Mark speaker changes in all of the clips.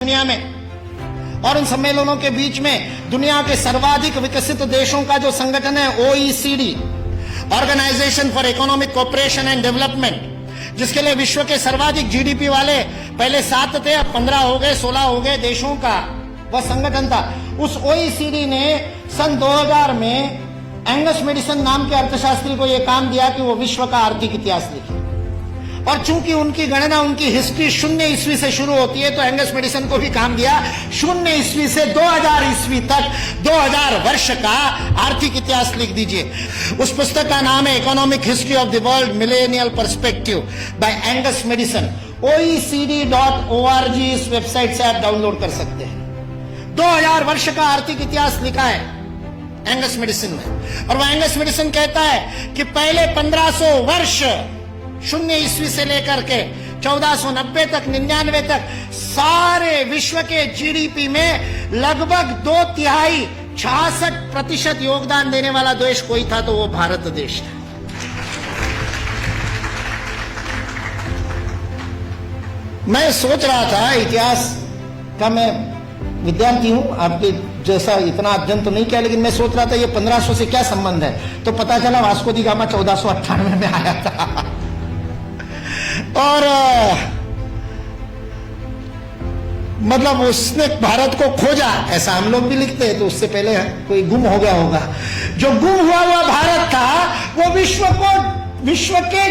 Speaker 1: दुनिया में, और उन सम्मेलनों के बीच में दुनिया के सर्वाधिक विकसित देशों का जो संगठन है OECD, organisation for economic cooperation and development, जिसके लिए विश्व के सर्वाधिक जीडीपी वाले पहले 7 थे, अब 15 हो गए, 16 हो गए देशों का वह संगठन था। उस OECD ने सन 2000 में एंगस मेडिसन नाम के अर्थशास्त्री को यह काम दिया कि वो विश्व का आर्थिक इतिहास लिखे, और चूंकि उनकी गणना, उनकी हिस्ट्री 0 ईस्वी से शुरू होती है, तो एंगस मेडिसन को भी काम दिया 0 ईस्वी से 2000 ईस्वी तक 2000 वर्ष का आर्थिक इतिहास लिख दीजिए। उस पुस्तक का नाम है economic history of the world millennial perspective by Angus Maddison. OECD.org इस वेबसाइट से आप डाउनलोड कर सकते हैं। 2000 वर्ष का आर्थिक इतिहास लिखा है एंगस मेडिसन ने, और वह एंगस मेडिसन कहता है कि पहले 1500 वर्ष 0 ईस्वी से लेकर के 1490 तक, 99 तक, सारे विश्व के जीडीपी में लगभग 2/3 66% योगदान देने वाला देश कोई था तो वो भारत देश था। मैं सोच रहा था, इतिहास का मैं विद्यार्थी हूं, आपके जैसा इतना अध्ययन तो नहीं किया, लेकिन मैं सोच रहा था ये 1500 से क्या संबंध है, तो पता चला वास्को दी गामा 1498 में आया था। और मतलब उसने भारत को खोजा, ऐसा हम लोग भी लिखते हैं, तो उससे पहले कोई गुम हो गया होगा। जो गुम हुआ हुआ भारत था वो विश्व के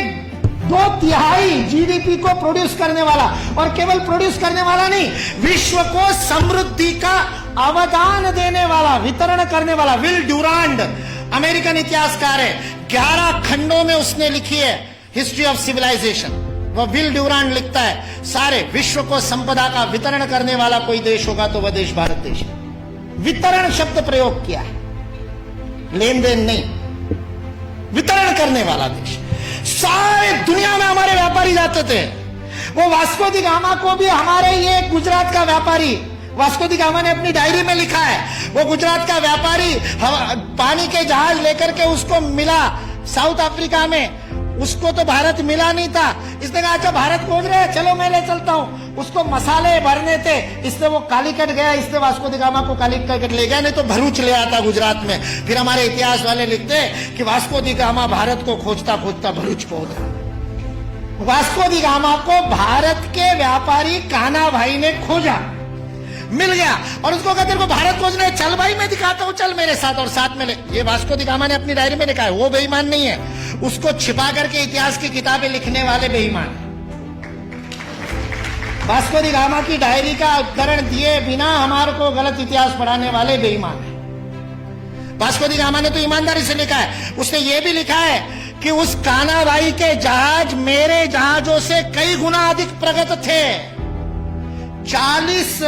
Speaker 1: 2/3 जीडीपी को प्रोड्यूस करने वाला, और केवल प्रोड्यूस करने वाला नहीं, विश्व को समृद्धि का अवदान देने वाला, वितरण करने वाला। विल ड्यूरांड अमेरिकन इतिहासकार है, 11 खंडों में उसने लिखी है हिस्ट्री ऑफ सिविलाइजेशन। वह विल ड्यूरांड लिखता है सारे विश्व को संपदा का वितरण करने वाला कोई देश होगा तो वह देश भारत देश है। वितरण शब्द प्रयोग किया है, लेन देन नहीं, वितरण करने वाला देश। सारे दुनिया में हमारे व्यापारी जाते थे। वो वास्को दी गामा को भी हमारे ये गुजरात का व्यापारी, वास्को दी गामा ने अपनी डायरी में लिखा है, वो गुजरात का व्यापारी पानी के जहाज लेकर के उसको मिला साउथ अफ्रीका में, उसको तो भारत मिला नहीं था। इसने कहा अच्छा भारत खोज रहे हैं, चलो मैं ले चलता हूं। उसको मसाले भरने थे, इससे वो कालीकट गया, इससे वास्को दी गामा को कालीकट ले गया, नहीं तो भरूच ले आता गुजरात में। फिर हमारे इतिहास वाले लिखते कि वास्को दी गामा भारत को खोजता खोजता भरूच पहुंच गया। वास्को दी गामा को भारत के व्यापारी कान्हा भाई ने खोजा, मिल गया, और उसको कहते को भारत खोजना है, चल भाई मैं दिखाता हूं, चल मेरे साथ, और साथ में ले। ये वास्को दी गामा ने अपनी डायरी में लिखा है, वो बेईमान नहीं है, उसको छिपा करके इतिहास की किताबें लिखने वाले बेईमान। वास्को दी गामा की डायरी का उद्धरण दिए बिना हमारे को गलत इतिहास पढ़ाने वाले बेईमान है। वास्को दी गामा ने तो ईमानदारी से लिखा है, उसने ये भी लिखा है कि उस कान्हा भाई के जहाज मेरे जहाजों से कई गुना अधिक प्रगत थे। 40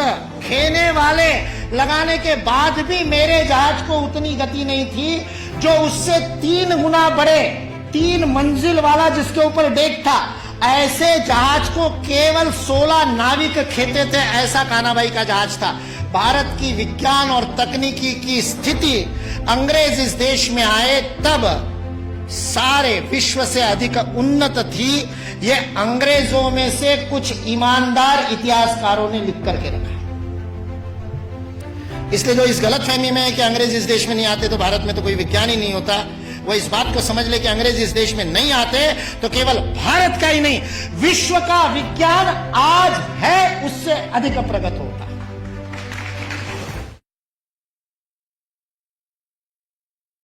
Speaker 1: खेने वाले लगाने के बाद भी मेरे जहाज को उतनी गति नहीं थी जो उससे 3 गुना बड़े, 3 मंजिल वाला जिसके ऊपर डेक था, ऐसे जहाज को केवल 16 नाविक खेते थे। ऐसा कान्हा भाई का जहाज था। भारत की विज्ञान और तकनीकी की स्थिति अंग्रेज इस देश में आए तब सारे विश्व से अधिक उन्नत थी। ये अंग्रेजों में से कुछ ईमानदार इतिहासकारों ने लिख करके रखा। इसलिए जो इस गलत फहमी में है कि अंग्रेज इस देश में नहीं आते तो भारत में तो कोई विज्ञान ही नहीं होता, वो इस बात को समझ ले कि अंग्रेज इस देश में नहीं आते तो केवल भारत का ही नहीं, विश्व का विज्ञान आज है उससे अधिक प्रगत होता।